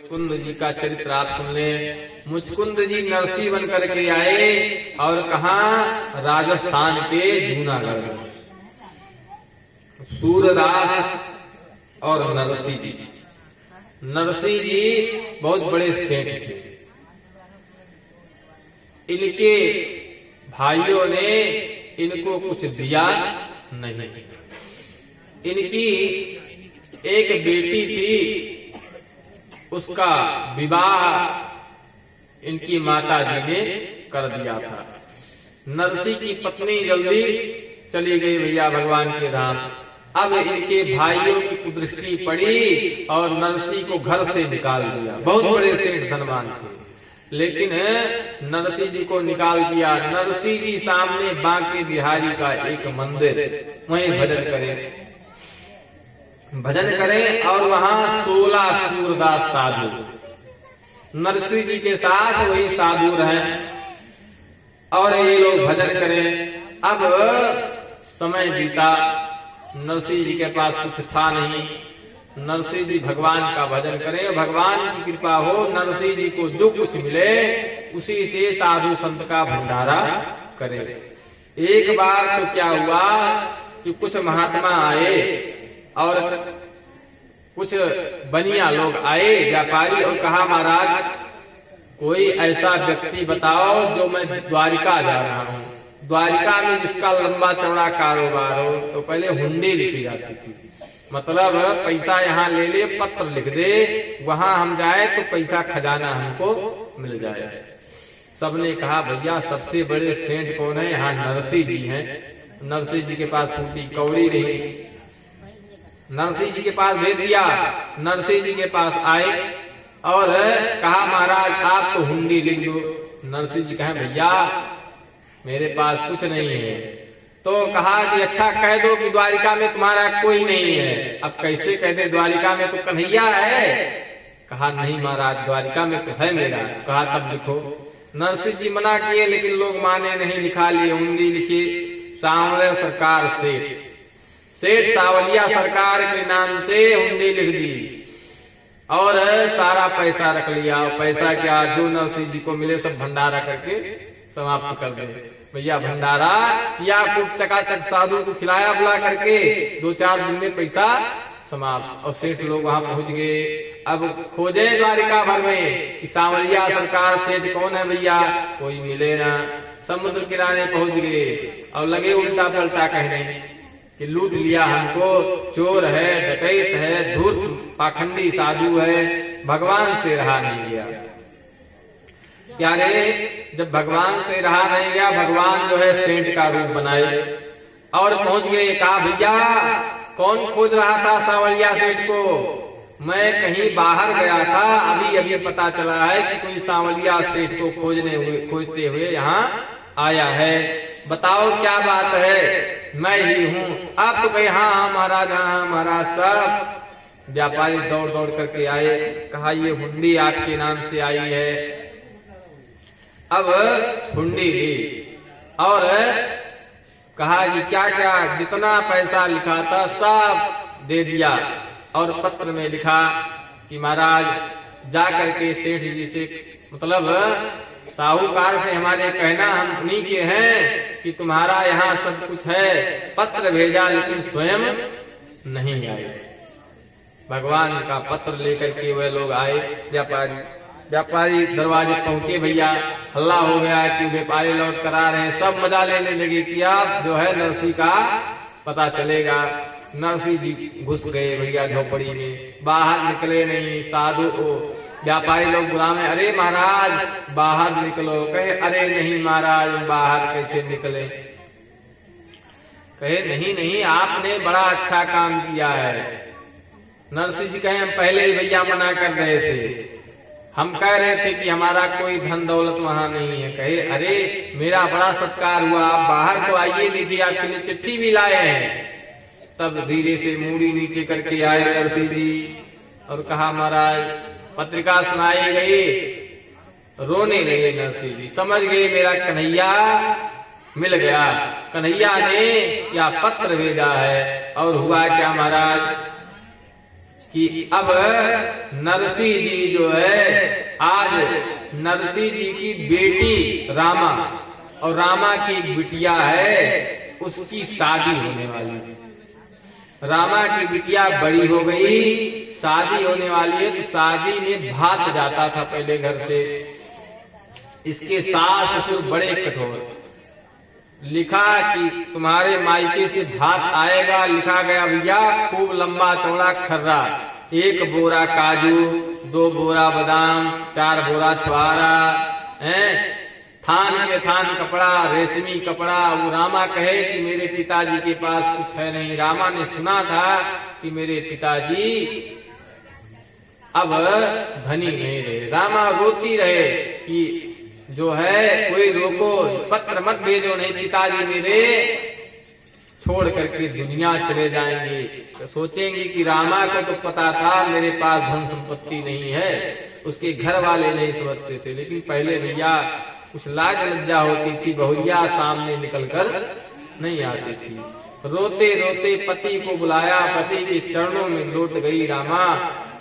मुचकुंद जी का चरित्र आप सुन ले। मुचकुंद जी नरसी बन करके आए और कहा राजस्थान के जूनागढ़ में। सूरदास और नरसी जी, नरसी जी बहुत बड़े सेठ थे। इनके भाइयों ने इनको कुछ दिया नहीं। इनकी एक बेटी थी, उसका विवाह इनकी माता जी ने कर दिया था। नरसी की पत्नी जल्दी चली गई भैया भगवान के धाम। अब इनके भाइयों की कुदृष्टि पड़ी और नरसी को घर से निकाल दिया। बहुत बड़े सेठ धनवान थे, लेकिन नरसी जी को निकाल दिया। नरसी जी सामने बांके बिहारी का एक मंदिर, वहीं भजन करें और वहाँ 16 सूरदास साधु नरसी जी के साथ वही साधु रहे और ये लोग भजन करें। अब समय बीता, नरसी जी के पास कुछ था नहीं। नरसी जी भगवान का भजन करें, भगवान की कृपा हो, नरसी जी को जो कुछ मिले उसी से साधु संत का भंडारा करें। एक बार तो क्या हुआ कि कुछ महात्मा आए और कुछ बनिया लोग आए, व्यापारी, और कहा महाराज कोई ऐसा व्यक्ति बताओ जो मैं द्वारिका जा रहा हूँ। द्वारिका में जिसका लंबा चौड़ा कारोबार हो। तो पहले हुंडी लिखी जाती थी, मतलब पैसा यहाँ ले ले, पत्र लिख दे, वहां हम जाए तो पैसा खजाना हमको मिल जाए। सबने कहा भैया सबसे बड़े सेठ कौन है? यहाँ नरसी जी हैं। नरसी जी के पास फूटी कौड़ी नहीं। नरसी जी के पास भेज दिया। नरसी जी के पास आए और कहा महाराज आप तो हुंडी लिख दो। नरसी जी कहे भैया मेरे पास कुछ नहीं है। तो कहा कि अच्छा कह दो कि द्वारिका में तुम्हारा कोई नहीं है। अब कैसे कह दे, द्वारिका में तो कन्हैया है। कहा नहीं महाराज द्वारिका में तो है मेरा। कहा तब लिखो। नरसी जी मना किए लेकिन लोग माने नहीं, लिखा लिए। हुंडी लिखी, सांवलिया सरकार सेठ सावलिया सरकार के नाम से हुंडी लिख दी और सारा पैसा रख लिया। पैसा क्या, जो नरसी जी को मिले सब भंडारा करके समाप्त कर दे। भैया भंडारा या खूब चकाचक साधु को खिलाया बुला करके 2-4 दिन में पैसा समाप्त। और सेठ लोग वहां पहुंच गए। अब खोजे द्वारिका भर में कि सांवलिया सरकार सेठ कौन है भैया, कोई मिले ना। समुद्र किनारे पहुंच गए और लगे उल्टा पलटा कहने कि लूट लिया हमको, चोर है, डकैत है, धूर्त पाखंडी साधु है, भगवान से रहा नहीं गया। क्या रे, जब भगवान से रहा नहीं गया, भगवान जो है सेठ का रूप बनाए और पहुंच गए। कहा भैया कौन खोज रहा था सांवलिया सेठ को? मैं कहीं बाहर गया था, अभी अभी पता चला है कि कोई सांवलिया सेठ को खोजते हुए यहाँ आया है। बताओ क्या बात है? मैं ही हूँ। आप तो कहे हाँ महाराज, हाँ महाराज। सब व्यापारी दौड़ दौड़ करके आए। कहा ये हुंडी आपके नाम से आई है। अब हुंडी ली और कहा कि क्या क्या जितना पैसा लिखा था सब दे दिया और पत्र में लिखा कि महाराज जा करके सेठ जी से, मतलब साहूकार से हमारे कहना, हम उन्हीं के हैं कि तुम्हारा यहाँ सब कुछ है। पत्र भेजा लेकिन स्वयं नहीं आए। भगवान का पत्र लेकर के वे लोग आए। व्यापारी दरवाजे पहुंचे। भैया हल्ला हो गया कि व्यापारी लौट कर आ रहे हैं। सब मजा लेने लगे कि अब जो है नरसी का पता चलेगा। नरसी जी घुस गए भैया झोपड़ी में, बाहर निकले नहीं। साधु को व्यापारी लोग बुलावे, अरे महाराज बाहर निकलो। कहे अरे नहीं महाराज बाहर कैसे निकले? कहे नहीं आपने बड़ा अच्छा काम किया है। नरसी जी कहे हम पहले ही भैया मना कर रहे थे, हम कह रहे थे कि हमारा कोई धन दौलत वहाँ नहीं है। कहे अरे मेरा बड़ा सत्कार हुआ, आप बाहर तो आइए, लीजिए आपके लिए चिट्ठी भी लाए हैं। तब धीरे से मूड़ी नीचे करके आए नरसी जी और कहा महाराज पत्रिका सुनाई गई। रोने लगे नरसी जी, समझ गए मेरा कन्हैया मिल गया। कन्हैया ने क्या पत्र भेजा है। और हुआ क्या महाराज कि अब नरसिंह जी जो है, आज नरसिंह जी की बेटी रामा और रामा की एक बिटिया है, उसकी शादी होने वाली है। रामा की बिटिया बड़ी हो गई, शादी होने वाली है, तो शादी में भाग जाता था पहले घर से। इसके सास ससुर बड़े कठोर, लिखा कि तुम्हारे मायके से भात आएगा, लिखा गया भैया खूब लंबा चौड़ा खर्रा, 1 बोरा काजू, 2 बोरा बादाम, 4 बोरा छुआरा, थान के थान कपड़ा, रेशमी कपड़ा। वो रामा कहे कि मेरे पिताजी के पास कुछ है नहीं। रामा ने सुना था कि मेरे पिताजी अब धनी नहीं रहे। रामा रोती रहे कि जो है कोई रोको, पत्र मत भेजो, नहीं पिताजी मेरे छोड़ करके दुनिया चले जाएंगे। तो सोचेंगे कि रामा को तो पता था मेरे पास धन संपत्ति नहीं है, उसके घर वाले नहीं समझते थे, लेकिन पहले भैया कुछ लाज लज्जा होती थी, बहुरिया सामने निकलकर नहीं आती थी। रोते रोते पति को बुलाया, पति के चरणों में लौट गई रामा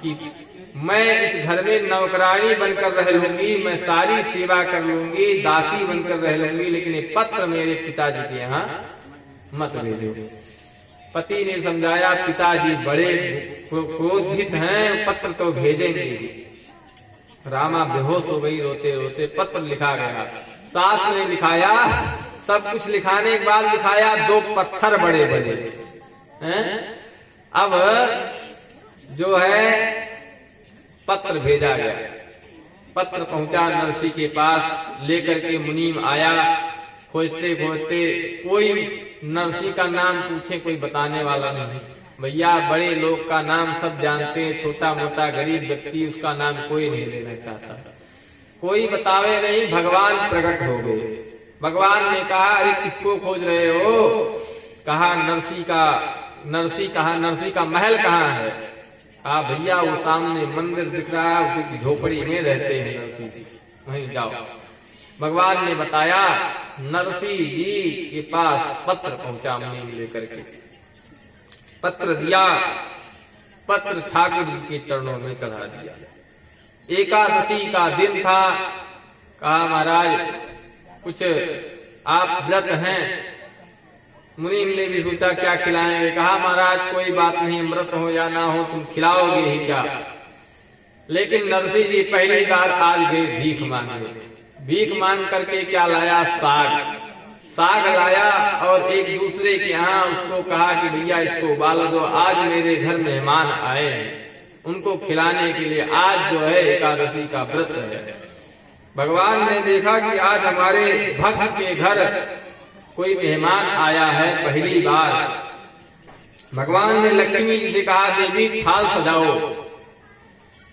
कि मैं इस घर में नौकरानी बनकर रह लूंगी, मैं सारी सेवा कर लूंगी, दासी बनकर रह लूंगी, लेकिन ये पत्र मेरे पिताजी के यहाँ मत भेजो। पति ने समझाया, पिताजी बड़े क्रोधित हैं, पत्र तो भेजेंगे। रामा बेहोश हो गई रोते रोते। पत्र लिखा गया, सास ने लिखाया, सब कुछ लिखाने के बाद लिखाया 2 पत्थर बड़े बड़े हैं। अब जो है पत्र भेजा गया, पत्र पहुंचा नरसिंह के पास, लेकर के मुनीम आया। खोजते खोजते कोई नरसिंह का नाम पूछे, कोई बताने वाला नहीं। भैया बड़े लोग का नाम सब जानते हैं, छोटा मोटा गरीब व्यक्ति उसका नाम कोई नहीं लेना चाहता, कोई बतावे नहीं। भगवान प्रकट हो गए। भगवान ने कहा, अरे किसको खोज रहे हो? कहा नरसिंह कहा, नरसिंह का महल कहाँ है? कहा भैया वो सामने मंदिर दिख रहा है, उसकी झोपड़ी में रहते हैं नरसिंह जी, वहीं जाओ। भगवान ने बताया, नरसिंह जी के पास पत्र पहुंचा मुनीम लेकर के। पत्र दिया, पत्र ठाकुर जी के चरणों में चढ़ा दिया। एकादशी का दिन था। कहा महाराज कुछ आप व्रत हैं? मुनीम ने भी सोचा क्या खिलाएंगे। कहा महाराज कोई बात नहीं, व्रत हो या ना हो तुम खिलाओगे ही क्या। लेकिन नरसिंह जी पहली बार आज गए भीख मांगे। भीख मांग करके क्या लाया? साग लाया, और एक दूसरे के यहाँ उसको कहा कि भैया इसको उबाल दो, आज मेरे घर मेहमान आए हैं, उनको खिलाने के लिए आज जो है एकादशी का व्रत है। भगवान ने देखा कि आज हमारे भक्त के घर कोई मेहमान आया है पहली बार। भगवान ने लक्ष्मी जी से कहा, देवी थाल सजाओ।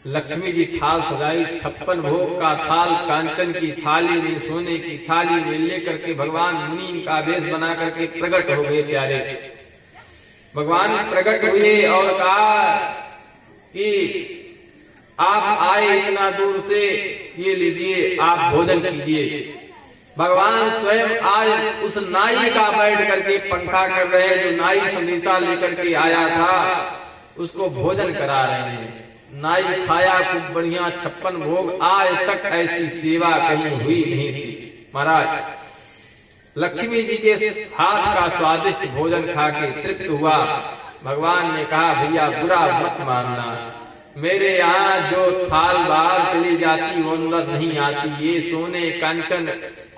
लक्ष्मी जी थाल सजाई। 56 भोग का थाल कांचन की थाली में, सोने की थाली में लेकर के भगवान मुनीम का वेश बना करके प्रकट हो गए प्यारे। भगवान प्रकट हुए और कहा कि आप आए इतना दूर से, ये लीजिए आप भोजन कीजिए। भगवान स्वयं आज उस नाई का बैठ करके पंखा कर रहे हैं, जो नाई संदेशा लेकर के आया था, उसको भोजन करा रहे हैं। नाई खाया खूब बढ़िया 56 भोग। आज तक ऐसी सेवा कहीं हुई नहीं थी महाराज। लक्ष्मी जी के हाथ का स्वादिष्ट भोजन खा के तृप्त हुआ। भगवान ने कहा, भैया बुरा मत मानना, मेरे यहाँ जो थाल बाहर चली जाती वो अंदर नहीं आती। ये सोने कांचन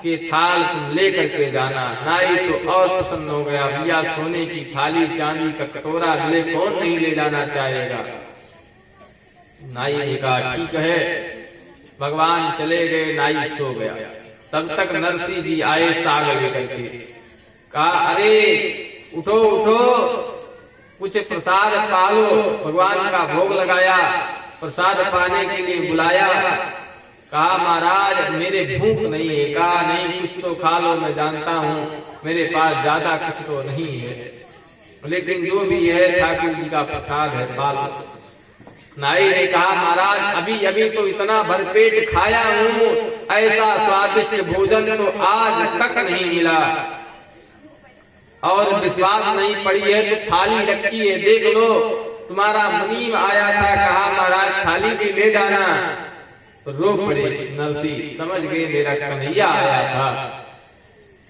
के थाल तुम लेकर के जाना। नाई तो और प्रसन्न हो गया, भैया सोने की थाली, चांदी का कटोरा मिले कौन नहीं ले जाना चाहेगा। नाई ने कहा ठीक है। भगवान चले गए, नाई सो गया। तब तक नरसिंह जी आए साग लेकर के। कहा अरे उठो उठो, कुछ प्रसाद पालो। भगवान का भोग लगाया, प्रसाद पाने के लिए बुलाया। कहा महाराज मेरे भूख नहीं है। कहा नहीं कुछ तो खा लो, मैं जानता हूँ मेरे पास ज्यादा कुछ तो नहीं है, लेकिन जो भी है ठाकुर जी का प्रसाद है खा लो। नाई ने कहा महाराज अभी अभी तो इतना भरपेट खाया हूँ, ऐसा स्वादिष्ट भोजन तो आज तक नहीं मिला, और विश्वास नहीं पड़ी है तो थाली रखी है देख लो। तुम्हारा मुनीम आया था, कहा महाराज थाली भी ले जाना। रो पड़े नरसिंह, समझ गए मेरा कन्हैया आया था।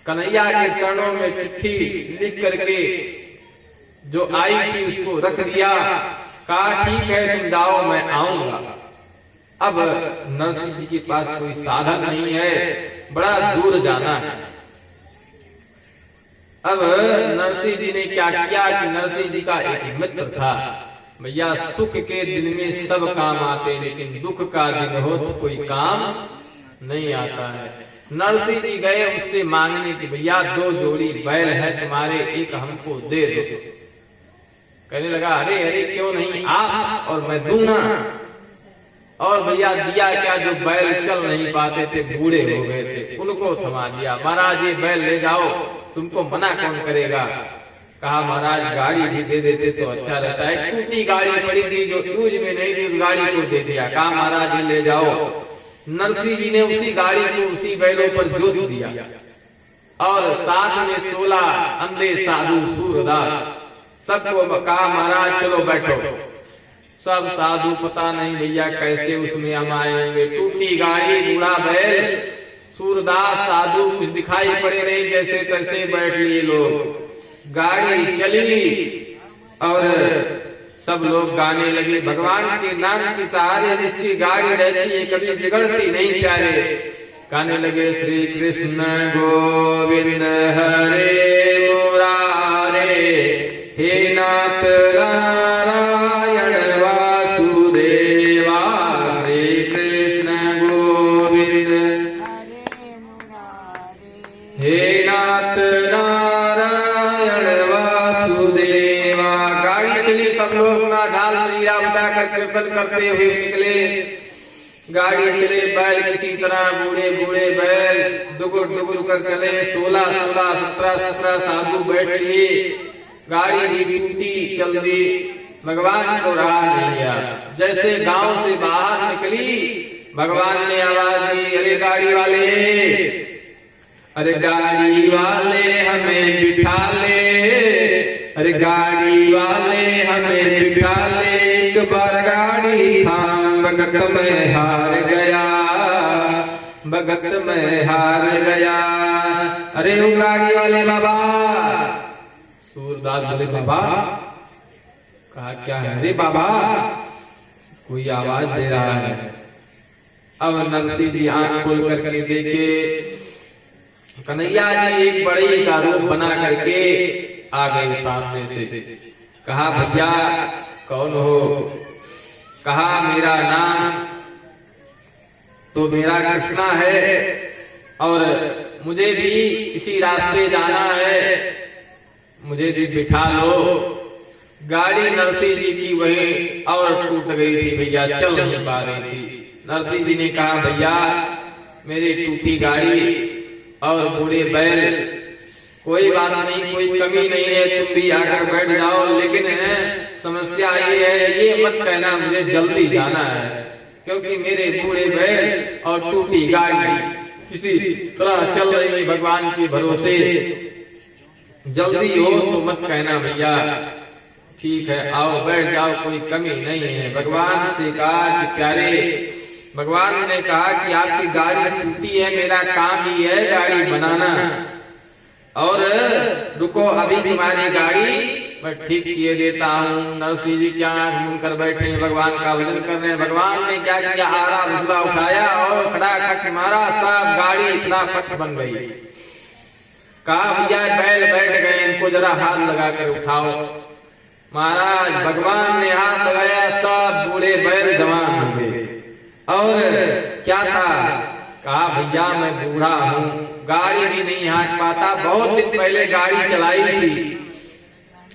कन्हैया के चरणों में चिट्ठी लिख करके जो आई थी उसको रख दिया। कहा ठीक है तुम जाओ, मैं आऊंगा। अब नरसिंह जी के पास कोई साधन नहीं है, बड़ा दूर जाना है। अब नरसिंह जी ने क्या किया कि नरसिंह जी का एक मित्र था। भैया सुख के दिन में सब काम आते, लेकिन दुख का दिन हो तो कोई काम नहीं आता है। नरसिंह जी गए उससे मांगने की, भैया 2 जोड़ी बैल है तुम्हारे, एक हमको दे दो। कहने लगा अरे अरे क्यों नहीं, आप और मैं दूंगा। और भैया दिया क्या, जो बैल चल नहीं पाते थे, बूढ़े हो गए थे, उनको थमा दिया। महाराज ये बैल ले जाओ, तुमको मना कौन करेगा। कहा महाराज गाड़ी भी दे देते तो अच्छा रहता है। टूटी गाड़ी पड़ी थी जो यूज में नहीं थी, उस गाड़ी को दे दिया। कहा महाराज ये ले जाओ। नरसिंह जी ने उसी गाड़ी को उसी बैलों पर जोत दिया और साथ में 16 अंधे साधु सूरदास सबको कहा महाराज चलो बैठो। सब साधु पता नहीं भैया कैसे उसमें हम आएंगे। टूटी गाड़ी, बूढ़ा बैल, सूरदास साधु कुछ दिखाई पड़े नहीं, जैसे तैसे बैठ लिए लोग। गाड़ी चली और सब लोग गाने लगे। भगवान के नाम के सहारे जिसकी गाड़ी रहती है कभी बिगड़ती नहीं प्यारे। गाने लगे श्री कृष्ण गोविंद हरे मुरारे, हे नाथ नारायण वासुदेवा, हरे कृष्ण गोविंद हे नाथ नारायण वासुदेवा। गाड़ी चली, सब लोग ना झाल मजीरा बजाकर कीर्तन करते हुए निकले। गाड़ी चले, बैल किसी तरह बूढ़े बूढ़े बैल दुगुर दुगुर कर चले। 16 16 17 17 साधु बैठ लिए। गाड़ी भी टूटी चल दी। भगवान को रहा नहीं गया। जैसे गांव से बाहर निकली, भगवान ने आवाज दी, अरे गाड़ी वाले, अरे गाड़ी वाले हमें बिठा ले, अरे गाड़ी वाले हमें बिठा ले। एक बार गाड़ी थाम, भगत में हार गया, भगत में हार गया। अरे वो गाड़ी वाले बाबा, सूरदास बोले बाबा। कहा क्या है? अरे बाबा कोई आवाज दे रहा है। अब नरसिंह जी आंख खोल करके देखे, कन्हैया जी एक बड़ी का रूप बना करके आ गए सामने से। कहा भैया कौन हो? कहा मेरा नाम तो मेरा कृष्णा है और मुझे भी इसी रास्ते जाना है, मुझे भी बिठा लो। गाड़ी नरसिंह जी की वही और टूट गई थी भैया, चल नहीं पा रही थी। नरसिंह जी ने कहा भैया मेरी टूटी गाड़ी और बूढ़े बैल, कोई बात नहीं, कोई कमी नहीं है, तुम भी आकर बैठ जाओ। लेकिन है समस्या ये है, ये मत कहना मुझे जल्दी जाना है, क्योंकि मेरे बूढ़े बैल और टूटी गाड़ी किसी तरह चल रही है भगवान के भरोसे। जल्दी हो तो मत कहना भैया। ठीक है आओ बैठ जाओ, कोई कमी नहीं है। भगवान से कहा कि प्यारे, भगवान ने कहा कि आपकी गाड़ी टूटी है, मेरा काम ही है गाड़ी बनाना, और रुको अभी तुम्हारी गाड़ी मैं ठीक किए देता हूँ। नरसिंह जी क्या घूम कर बैठे भगवान का भजन कर रहे हैं। भगवान ने क्या किया, आरा भुसला उठाया और खटाखट मारा, सब गाड़ी फटाफट बन गई। कहा भैया बैल बैठ गए, इनको जरा हाथ लगा कर उठाओ। महाराज भगवान ने हाथ लगाया, सब बूढ़े बैल जवान हो गए। और क्या था, कहा भैया मैं बूढ़ा हूँ, गाड़ी भी नहीं हाँक पाता, बहुत दिन पहले गाड़ी चलाई थी।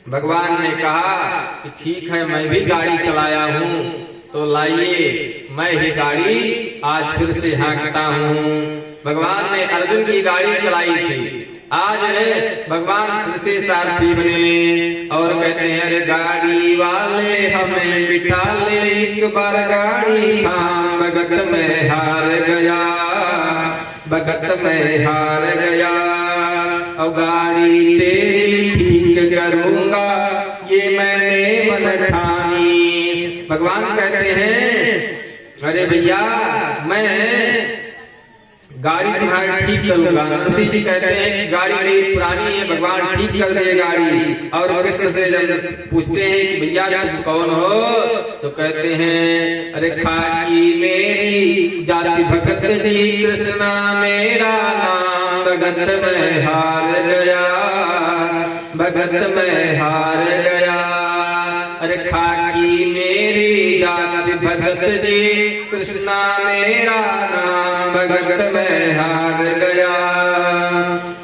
भगवान ने कहा कि ठीक है मैं भी गाड़ी चलाया हूँ, तो लाइए मैं ही गाड़ी आज फिर से हाँकता हूँ। भगवान ने अर्जुन की गाड़ी चलाई थी, आज भगवान फिर से सारथी बने और कहते हैं अरे गाड़ी वाले हमें बिठा ले, एक बार गाड़ी थाम, भगत में हार गया, भगत में हार गया। और गाड़ी तेरी ठीक करूंगा, ये मैंने मन ठान भगवान कहते हैं अरे भैया मैं गाड़ी तुम्हारी ठीक करूंगा। नरसिंह जी कहते हैं गाड़ी मेरी पुरानी है, भगवान ठीक कर दे गाड़ी। और कृष्ण से जब पूछते हैं कि भैया तुम कौन हो, तो कहते हैं अरे खाकी मेरी जाति भगत जी कृष्णा मेरा नाम भगत में हार गया, भगत में हार गया। अरे खाकी मेरी जाति भगत जी कृष्णा मेरा नाम भगत में हार गया।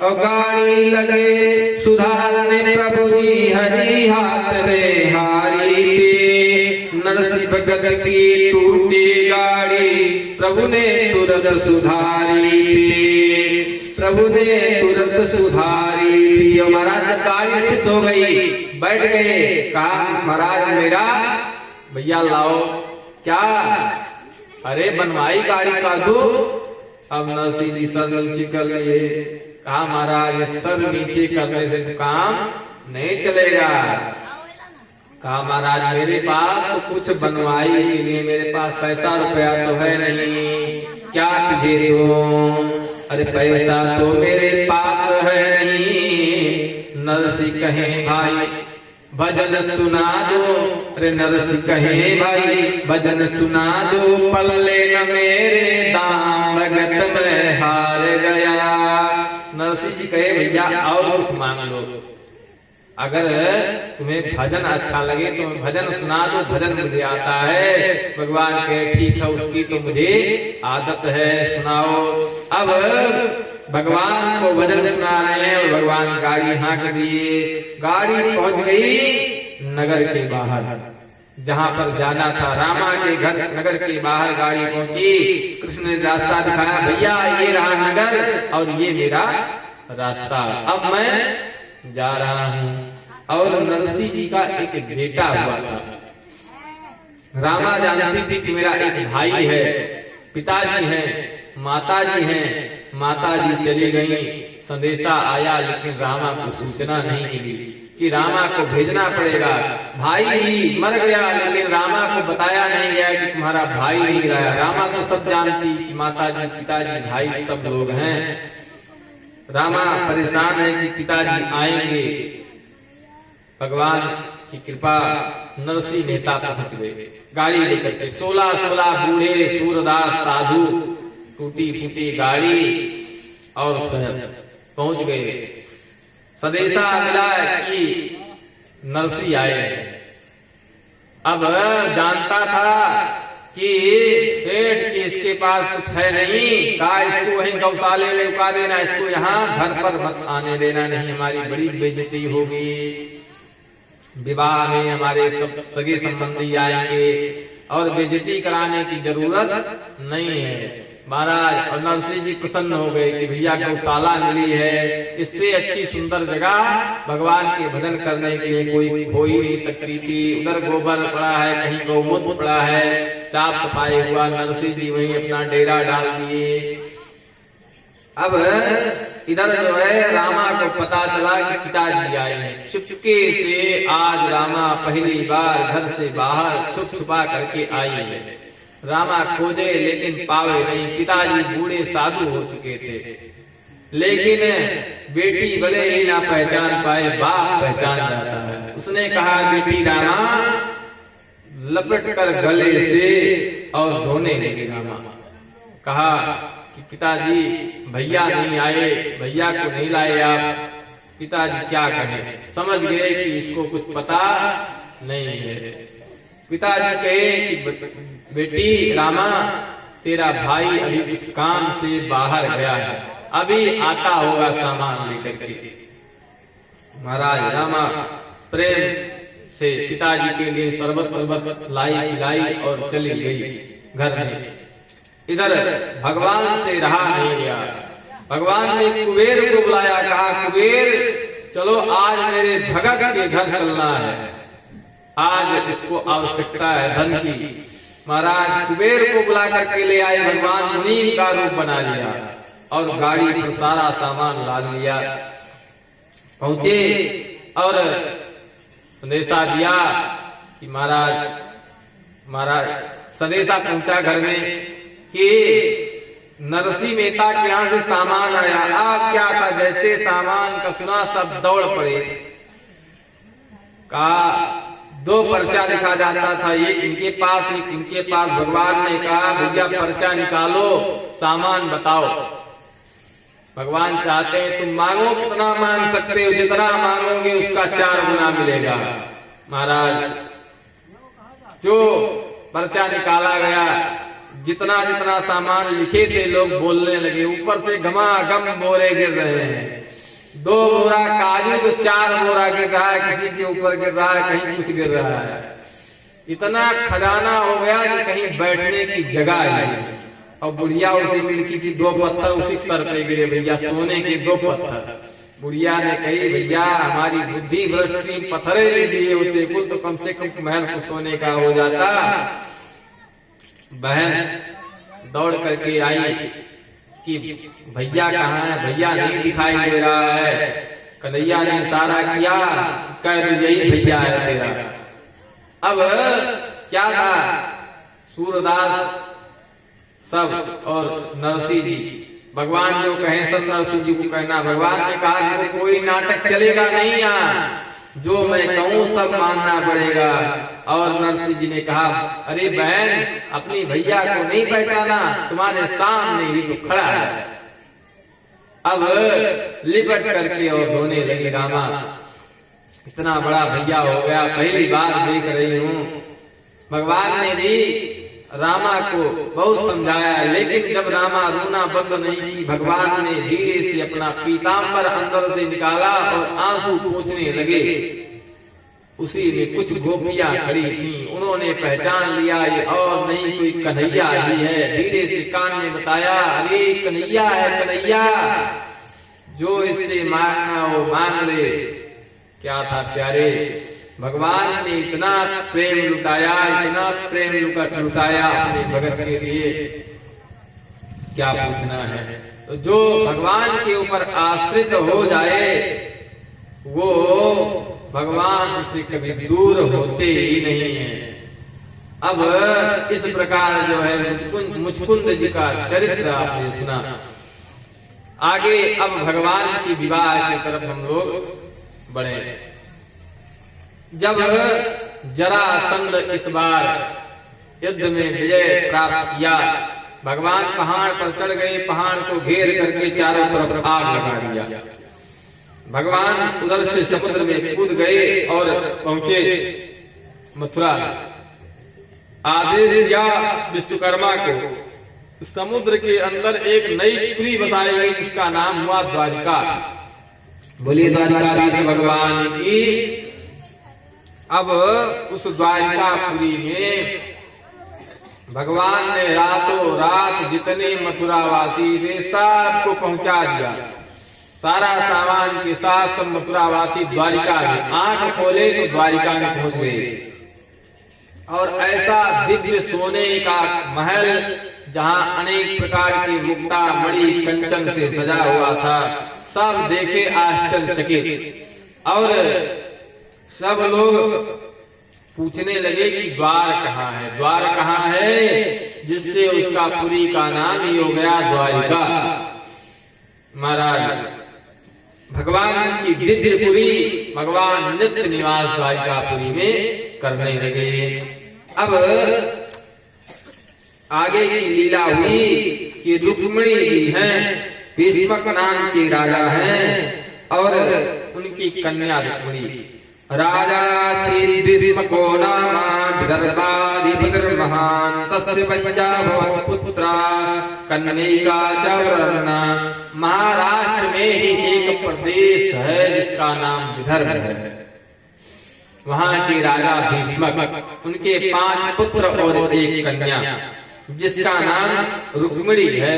और गाड़ी लगे सुधारने प्रभु जी हरि हाथ में हारी थी। नरसिंह भगत की टूटी गाड़ी प्रभु ने तुरंत सुधारी थी, प्रभु ने तुरंत सुधारी थी। और महाराज जब गाड़ी सिद्ध हो गई बैठ गए, कहा महाराज मेरा भैया लाओ क्या, अरे बनवाई गाड़ी कर दो। अब नरसिंह जी सर नीचे कर लिए, कहा महाराज सर नीचे करने से काम नहीं चलेगा। कहा महाराज मेरे पास तो कुछ बनवाई के लिए मेरे पास पैसा रुपया तो है नहीं, क्या तुझे दूं? अरे पैसा तो मेरे पास है नहीं। नरसिंह कहे भाई भजन सुना दो, अरे नरसिंह कहे भाई भजन सुना दो, पल्ले न मेरे दाम भगत में हार गया। नरसिंह जी कहे भैया और कुछ मांग लो, अगर तुम्हें भजन अच्छा लगे तो भजन सुना दो, भजन मुझे आता है। भगवान कहे ठीक है उसकी तो मुझे आदत है, सुनाओ। अब भगवान को भजन सुना रहे हैं और भगवान गाड़ी हाँक दिए। गाड़ी पहुंच गई नगर के बाहर, जहाँ पर जाना था रामा के घर। नगर के बाहर गाड़ी पहुंची, कृष्ण ने रास्ता दिखाया, भैया ये रहा नगर और ये मेरा रास्ता, अब मैं जा रहा हूँ। और नरसिंह जी का एक बेटा हुआ था। रामा जानती थी कि मेरा एक भाई है, पिताजी हैं, माताजी हैं। माताजी चली गई, संदेशा आया लेकिन रामा को सूचना नहीं मिली कि रामा को भेजना पड़ेगा। भाई भी मर गया लेकिन रामा को बताया नहीं गया कि तुम्हारा भाई नहीं गया। रामा तो सब जानती कि माताजी पिताजी भाई सब लोग हैं। रामा परेशान है कि पिताजी आएंगे। भगवान की कृपा नरसिंह मेहता पहुंच गए गाड़ी लेकर के। 16 बूढ़े सूरदास साधु, टूटी फूटी गाड़ी और शहर पहुंच गए। संदेशा मिला कि नरसिंह आए। अब जानता था कि सेठ कि इसके पास कुछ है नहीं, कहा इसको वहीं गौशाले में रुका देना, इसको यहाँ घर पर मत आने देना, नहीं हमारी बड़ी बेइज्जती होगी। विवाह में हमारे सब सगे संबंधी आएंगे और बेइज्जती कराने की जरूरत नहीं है। महाराज और नरसिंह जी प्रसन्न हो गए कि भैया गौशाला मिली है, इससे अच्छी सुंदर जगह भगवान के भजन करने के लिए कोई हो ही नहीं सकती थी। उधर गोबर पड़ा है, कहीं गौमूत्र पड़ा है, साफ सफाई हुआ। नरसिंह जी वहीं अपना डेरा डाल दिए। अब इधर जो है रामा को पता चला कि पिताजी आए हैं। चुपके से आज रामा पहली बार घर से बाहर छुप छुपा करके आई है। रामा खोजे लेकिन पावे नहीं। पिताजी बूढ़े साधु हो चुके थे, लेकिन बेटी भले ही ना पहचान पाए, बाप पहचान जाता है। उसने कहा बेटी रामा, लपट कर गले से और रोने लगे। रामा कहा कि पिताजी भैया नहीं आए, भैया को नहीं लाए आप। पिताजी क्या कहें, समझ गए कि इसको कुछ पता नहीं है। पिताजी कहे कि बेटी रामा, तेरा भाई अभी कुछ काम से बाहर गया है, अभी आता होगा सामान लेकर के। महाराज रामा प्रेम से पिताजी के लिए शरबत लाई पिलाई और चली गई घर में। इधर भगवान से रहा नहीं गया। भगवान ने कुबेर को बुलाया, कहा कुबेर चलो आज मेरे भगत के घर चलना है, आज इसको आवश्यकता है धन की। महाराज कुबेर को बुला करके ले आए। भगवान मुनीम का रूप बना लिया और गाड़ी पर सारा सामान लाद लिया। पहुंचे और संदेशा दिया कि महाराज महाराज संदेशा पहुंचा घर में कि नरसिंह मेहता के यहाँ से सामान आया। अब क्या था, जैसे सामान का सुना सब दौड़ पड़े। कहा 2 पर्चा लिखा जाता था, एक इनके पास एक इनके पास। भगवान ने कहा भैया पर्चा निकालो, सामान बताओ। भगवान चाहते हैं तुम मांगो, कितना मांग सकते हो, जितना मांगोगे उसका 4 गुना मिलेगा। महाराज जो पर्चा निकाला गया, जितना जितना सामान लिखे थे लोग बोलने लगे। ऊपर से घमाघम बोरे गिर रहे हैं। 2 बोरा काजू तो 4 बोरा गिर रहा है, किसी के ऊपर गिर रहा है, कहीं कुछ गिर रहा है। इतना खजाना हो गया कि कहीं बैठने की जगह नहीं। और बुढ़िया उसे मिलती थी 2 पत्थर उसी सर पे गिरे, भैया सोने के 2 पत्थर। बुढ़िया ने कही भैया हमारी बुद्धि भ्रष्ट थी, पत्थरे ले दिए होते कुल तो कम से कम महल को सोने का हो जाता। बहन दौड़ करके आई कि भैया कहाँ है, भैया नहीं दिखाई दे रहा है। कन्हैया ने इशारा किया, कह यही भैया है तेरा। अब क्या था, सूरदास सब और नरसिंह जी, भगवान जो कहें सब नरसिंह जी को कहना। भगवान ने कहा कि कोई नाटक चलेगा नहीं यहाँ, जो मैं कहूँ सब मानना पड़ेगा। और नरसिंह जी ने कहा अरे बहन अपनी भैया को नहीं पहचाना, तुम्हारे सामने ही तो खड़ा है। अब लिपट करके और रोने लगी। रामा इतना बड़ा भैया हो गया, पहली बार देख रही हूँ। भगवान ने भी रामा को बहुत समझाया, लेकिन जब रामा रोना बंद नहीं की, भगवान ने धीरे से अपना पीताम्बर अंदर से निकाला और आंसू पोंछने लगे। उसी में कुछ गोपियां खड़ी थीं, उन्होंने पहचान लिया ये और नहीं कोई कन्हैया ही है। धीरे से कान में बताया अरे कन्हैया है, कन्हैया जो इससे मांगना हो मांग ले। क्या था प्यारे, भगवान ने इतना प्रेम लुटाया, इतना प्रेम लुटाया अपने भगत के लिए, क्या पूछना है। तो जो भगवान के ऊपर आश्रित हो जाए वो भगवान से कभी दूर होते ही नहीं है। अब इस प्रकार जो है मुचकुंद जी का चरित्र आपने सुना। आगे अब भगवान की विवाह की तरफ हम लोग बढ़े। जब जरासंध इस बार युद्ध में विजय प्राप्त किया, भगवान पहाड़ पर चढ़ गए, पहाड़ को घेर करके चारों तरफ आग लगा दिया। भगवान उधर से समुद्र में कूद गए और पहुंचे मथुरा। आदेश दिया विश्वकर्मा को, समुद्र के अंदर एक नई पुरी बसाई गई जिसका नाम हुआ द्वारिका। बोलिए द्वारिकाधीश भगवान की। अब उस द्वारिकापुरी में भगवान ने रातों रात जितने मथुरावासी थे सबको पहुंचा दिया। सारा सामान के साथ सब मथुरावासी द्वारिका में, आंख खोले तो द्वारिका में पहुंच गए। और ऐसा दिव्य सोने का महल जहां अनेक प्रकार की मुक्ता मणि कंचन से सजा हुआ था, सब देखे आश्चर्यचकित। और सब लोग पूछने लगे कि द्वार कहाँ है, द्वार कहाँ है, जिससे उसका पुरी का नाम ही हो गया द्वारिका। महाराज भगवान की दिव्यपुरी, भगवान नित्य निवास द्वारिकापुरी में करने लगे। अब आगे की लीला हुई कि रुक्मिणी जी हैं, भीष्मक नाम के राजा हैं और उनकी कन्या रुक्मिणी। राजा श्री भीष्मको नाम विदर्भाधिपतिर्महान् तस्य पंचा भवन् पुत्रा कन्यका च वरना। महाराष्ट्र में ही एक प्रदेश है जिसका नाम विदर्भ है। वहाँ के राजा भीष्मक, उनके 5 पुत्र और एक कन्या जिसका नाम रुक्मिणी है।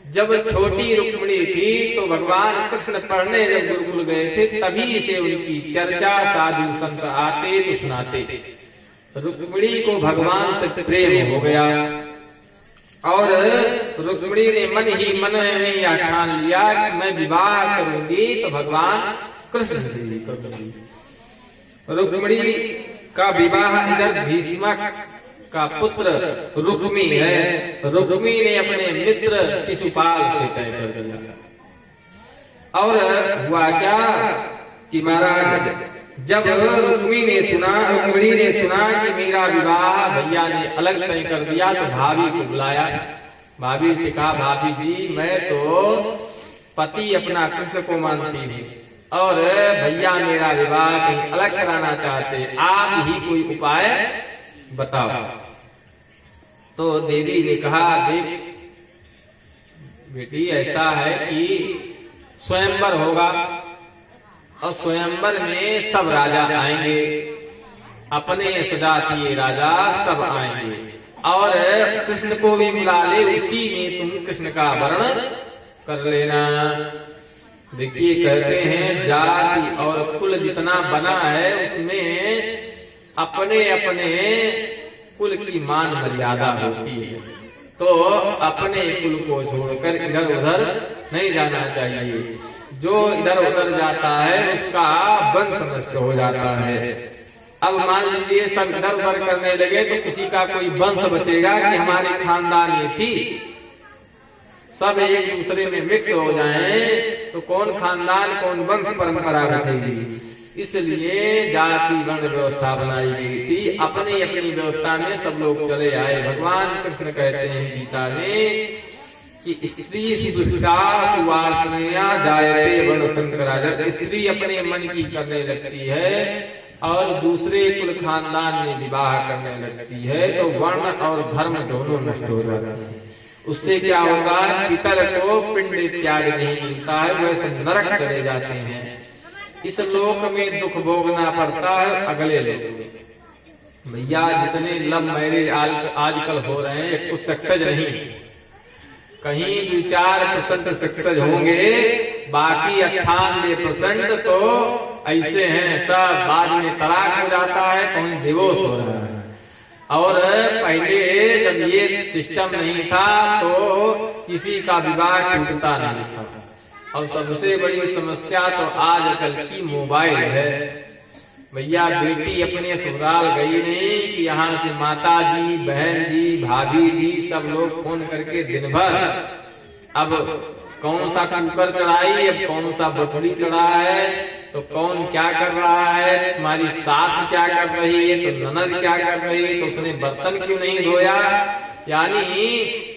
जब छोटी रुक्मिणी थी तो भगवान कृष्ण पढ़ने जब गुरुकुल गए थे तभी से उनकी चर्चा साधु संत आते तो सुनाते। रुक्मिणी को भगवान से प्रेम हो गया और रुक्मिणी ने मन ही मन में यह ठान लिया कि मैं विवाह करूंगी तो भगवान कृष्ण से ही करूंगी। रुक्मिणी का विवाह इधर भीष्मक का पुत्र रुक्मी है। रुक्मी ने अपने मित्र शिशुपाल से तय कर दिया। और हुआ क्या कि महाराज जब रुक्मिणी ने सुना कि मेरा विवाह भैया ने अलग तय कर दिया, तो भाभी को बुलाया। भाभी से कहा, भाभी जी मैं तो पति अपना कृष्ण को मानती हूँ और भैया मेरा विवाह कहीं अलग कराना चाहते, आप ही कोई उपाय बताओ। तो देवी ने कहा, देख बेटी ऐसा है कि स्वयंवर होगा और स्वयंवर में सब राजा आएंगे, अपने सजातीय राजा सब आएंगे और कृष्ण को भी बुला ले, उसी में तुम कृष्ण का वर्ण कर लेना। देखिए कहते हैं जाति और कुल जितना बना है उसमें अपने अपने कुल की मान मर्यादा होती है, तो अपने कुल को छोड़कर इधर उधर नहीं जाना चाहिए। जो इधर उधर जाता है उसका वंश नष्ट हो जाता है। अब मान लीजिए सब इधर उधर करने लगे तो किसी का कोई वंश बचेगा कि हमारी खानदान ये थी, सब एक दूसरे में मिक्स हो जाएं तो कौन खानदान कौन वंश परंपरा बचेगी। इसलिए जाति वर्ण व्यवस्था बनाई गई थी, अपनी अपनी व्यवस्था में सब लोग चले आए। भगवान कृष्ण कहते हैं गीता में कि स्त्री सुदुष्टा सुवासनया जायते वर्ण संकरा। जब स्त्री अपने मन की करने लगती है और दूसरे कुल खानदान में विवाह करने लगती है तो वर्ण और धर्म दोनों नष्ट हो जाते हैं। उससे क्या होगा, पितर को पिंड इत्यादि नहीं मिलता है, वह सब नरक चले जाते हैं। इस लोक में दुख भोगना पड़ता है अगले लोक में। भैया जितने लव मैरिज आजकल हो रहे हैं कुछ सक्सेस नहीं, कहीं 2-4% सक्सेस होंगे, बाकी 98% तो ऐसे हैं सब बाद में तलाक हो जाता है, कहीं डिवोर्स हो रहा है। और पहले जब ये सिस्टम नहीं था तो किसी का विवाह टूटता नहीं था। और सबसे बड़ी समस्या तो आजकल की मोबाइल है। भैया बेटी अपने ससुराल गई नहीं कि यहाँ से माता जी, बहन जी, भाभी जी सब लोग फोन करके दिन भर अब कौन सा कुकर चढ़ाई, अब कौन सा बकरी चढ़ा है, तो कौन क्या कर रहा है, तुम्हारी सास क्या कर रही है, तो ननद क्या कर रही है, तो उसने बर्तन क्यों नहीं धोया। यानी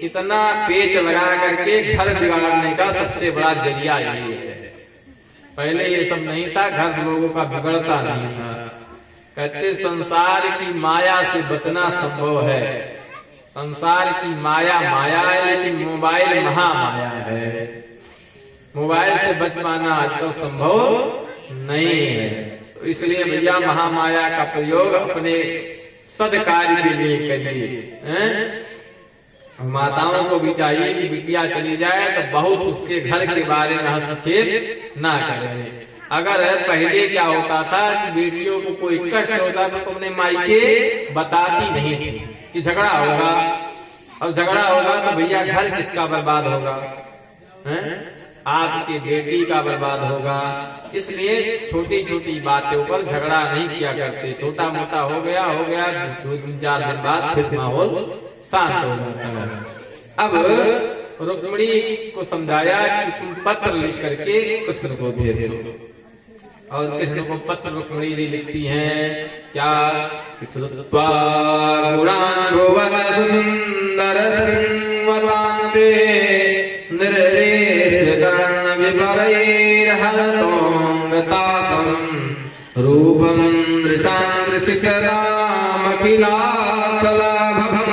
इतना पेच लगा करके घर बिगाड़ने का सबसे बड़ा जरिया यही है। पहले ये सब नहीं था, घर लोगों का बिगड़ता नहीं था। कहते संसार की माया से बचना संभव है। संसार की माया माया है, लेकिन मोबाइल महामाया है। मोबाइल से बच पाना आजकल संभव नहीं है। तो इसलिए भैया महामाया का प्रयोग अपने सदकार्य के लिए करिए। माताओं को भी चाहिए कि बिटिया चली जाए तो बहुत उसके घर के बारे में हस्तक्षेप ना करें। अगर पहले क्या होता था कि बेटियों को कोई कष्ट होता तो तुमने मायके बताती नहीं थी कि झगड़ा होगा, और झगड़ा होगा तो भैया घर किसका बर्बाद होगा, आपकी बेटी का बर्बाद होगा। इसलिए छोटी छोटी बातों पर झगड़ा नहीं किया करते। छोटा मोटा हो गया 2-4 दिन बाद फिर माहौल शांत हो जाता है। अब रुक्मिणी को समझाया कि तुम पत्र लिख करके कृष्ण को भेज दो, और कृष्ण को पत्र रुक्मिणी जी लिखती हैं क्या, श्रुत्वा गुणान् भुवन सुंदर संवतान्ते निर्वेश्य कर्ण विपरैर्हरतोऽङ्गतापम् रूपं दृशान्दृशिकरामखिलाकलाभम्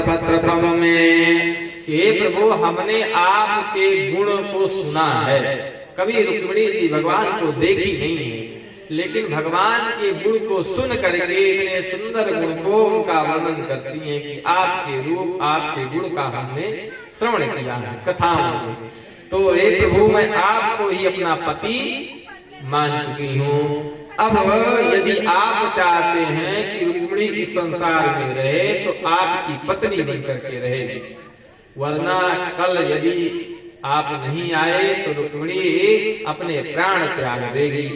पत्र में। हे प्रभु हमने आपके गुण को सुना है, कभी रुक्मिणी जी भगवान को देखी नहीं है, लेकिन भगवान के गुण को सुन करके इतने सुंदर गुण को उनका वर्णन करती हैं कि आपके रूप आपके गुण का हमने श्रवण किया है कथाओं में। तो हे प्रभु मैं आपको ही अपना पति मान चुकी हूँ। अब यदि आप चाहते हैं कि रुक्मिणी इस संसार में रहे तो आपकी पत्नी बनकर के रहेगी, वरना कल यदि आप नहीं आए तो रुक्मिणी अपने प्राण त्याग देगी।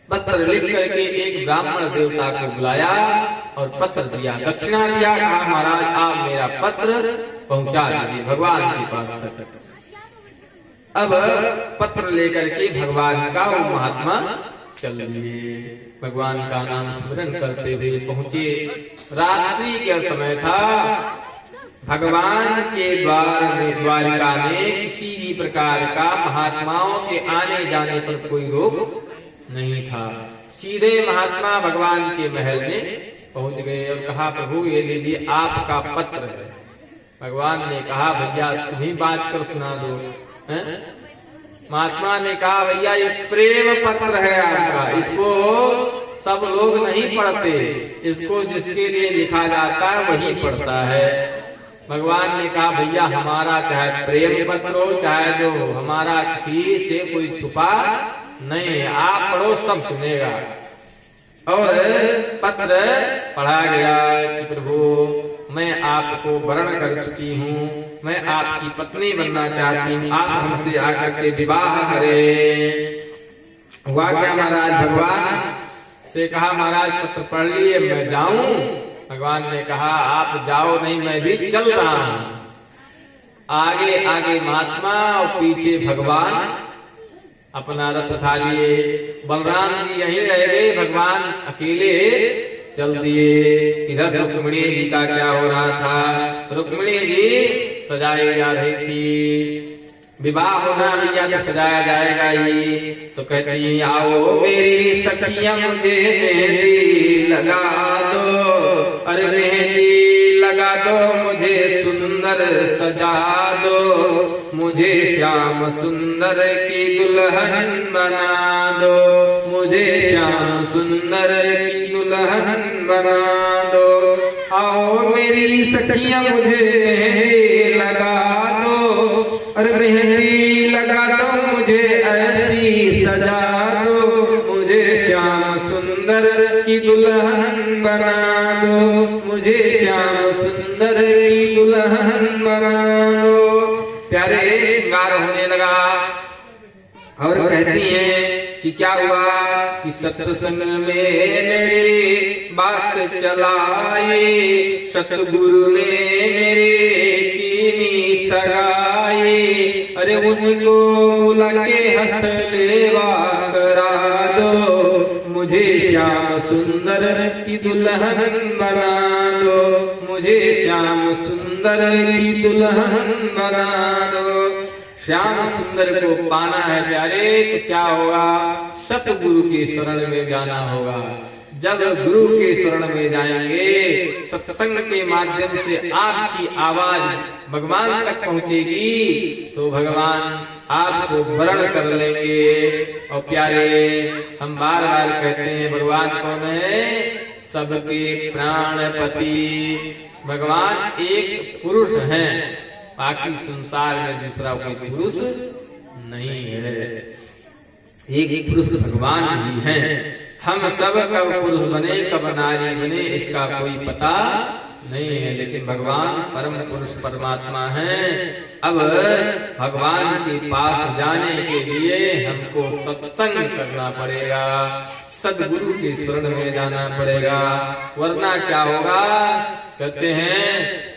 पत्र लिख करके एक ब्राह्मण देवता को बुलाया और पत्र दिया, दक्षिणा दिया, कहा महाराज आप मेरा पत्र पहुंचा दीजिए भगवान के पास तक। अब पत्र लेकर के भगवान का वो महात्मा चल दिए, भगवान का नाम स्मरण करते हुए पहुंचे। रात्रि का समय था, भगवान के द्वार में द्वारिका में किसी भी प्रकार का महात्माओं के आने जाने पर कोई रोक नहीं था। सीधे महात्मा भगवान के महल में पहुंच गए और कहा प्रभु ये लीजिए आपका पत्र है। भगवान ने कहा भैया तुम ही बात कर सुना दो। महात्मा ने कहा भैया ये प्रेम पत्र है आपका, इसको सब लोग नहीं पढ़ते, इसको जिसके लिए लिखा जाता है वही पढ़ता है। भगवान ने कहा भैया हमारा चाहे प्रेम पत्र हो चाहे जो हमारा किसी से कोई छुपा नहीं, आप पढ़ो सब सुनेगा। और पत्र पढ़ा गया कि प्रभु मैं आपको वरण कर चुकी हूँ, मैं आपकी पत्नी बनना चाहती हूँ, आप हमसे आकर के विवाह करें। हुआ क्या महाराज, भगवान से कहा महाराज पत्र पढ़ लिए मैं जाऊं। भगवान ने कहा आप जाओ नहीं मैं भी चल रहा हूँ। आगे आगे महात्मा और पीछे भगवान अपना रथ उठा लिए। बलराम जी यहीं रह गए, भगवान अकेले चल दिए। इधर रुक्मिणी जी का क्या हो रहा था, रुक्मिणी जी सजाई जा रही थी, विवाह होना भैया तो सजाया जाएगा ही। तो कहती आओ मेरी सखियां मुझे मेहंदी लगा दो, अरे मेहंदी लगा दो मुझे सुंदर सजा दो, मुझे श्याम सुंदर की दुल्हन बना दो, मुझे श्याम सुंदर की दुल्हन बना दो। आओ मेरी सखियां मुझे मेहंदी लगा दो, अरे मेहंदी लगा दो मुझे ऐसी सजा दो, मुझे श्याम सुंदर की दुल्हन बना दो, मुझे श्याम सुंदर की दुल्हन बना दो। प्यारे श्रृंगार होने लगा और कहती हैं कि क्या हुआ कि सत्संग में मेरी बात चलाई, सतगुरु ने मेरे कीनी सगाई, अरे उनको बुला के हथ लेवा करा दो, मुझे श्याम सुंदर की दुल्हन बना दो, मुझे श्याम सुंदर की दुल्हन बना दो। श्याम सुंदर को पाना है प्यारे तो क्या होगा, सतगुरु के शरण में जाना होगा। जब गुरु के शरण में जाएंगे, सत्संग के माध्यम से आपकी आवाज भगवान तक पहुंचेगी तो भगवान आपको वरण कर लेंगे। और प्यारे हम बार बार कहते हैं भगवान कौन है, सबके प्राणपति। भगवान एक पुरुष हैं, बाकी संसार में दूसरा कोई पुरुष नहीं है, एक पुरुष भगवान ही है। हम सब कब पुरुष बने कब नारी बने इसका कोई पता नहीं है, लेकिन भगवान परम पुरुष परमात्मा हैं। अब भगवान के पास जाने के लिए हमको सत्संग करना पड़ेगा, सदगुरु के शरण में जाना पड़ेगा, वरना क्या होगा। कहते हैं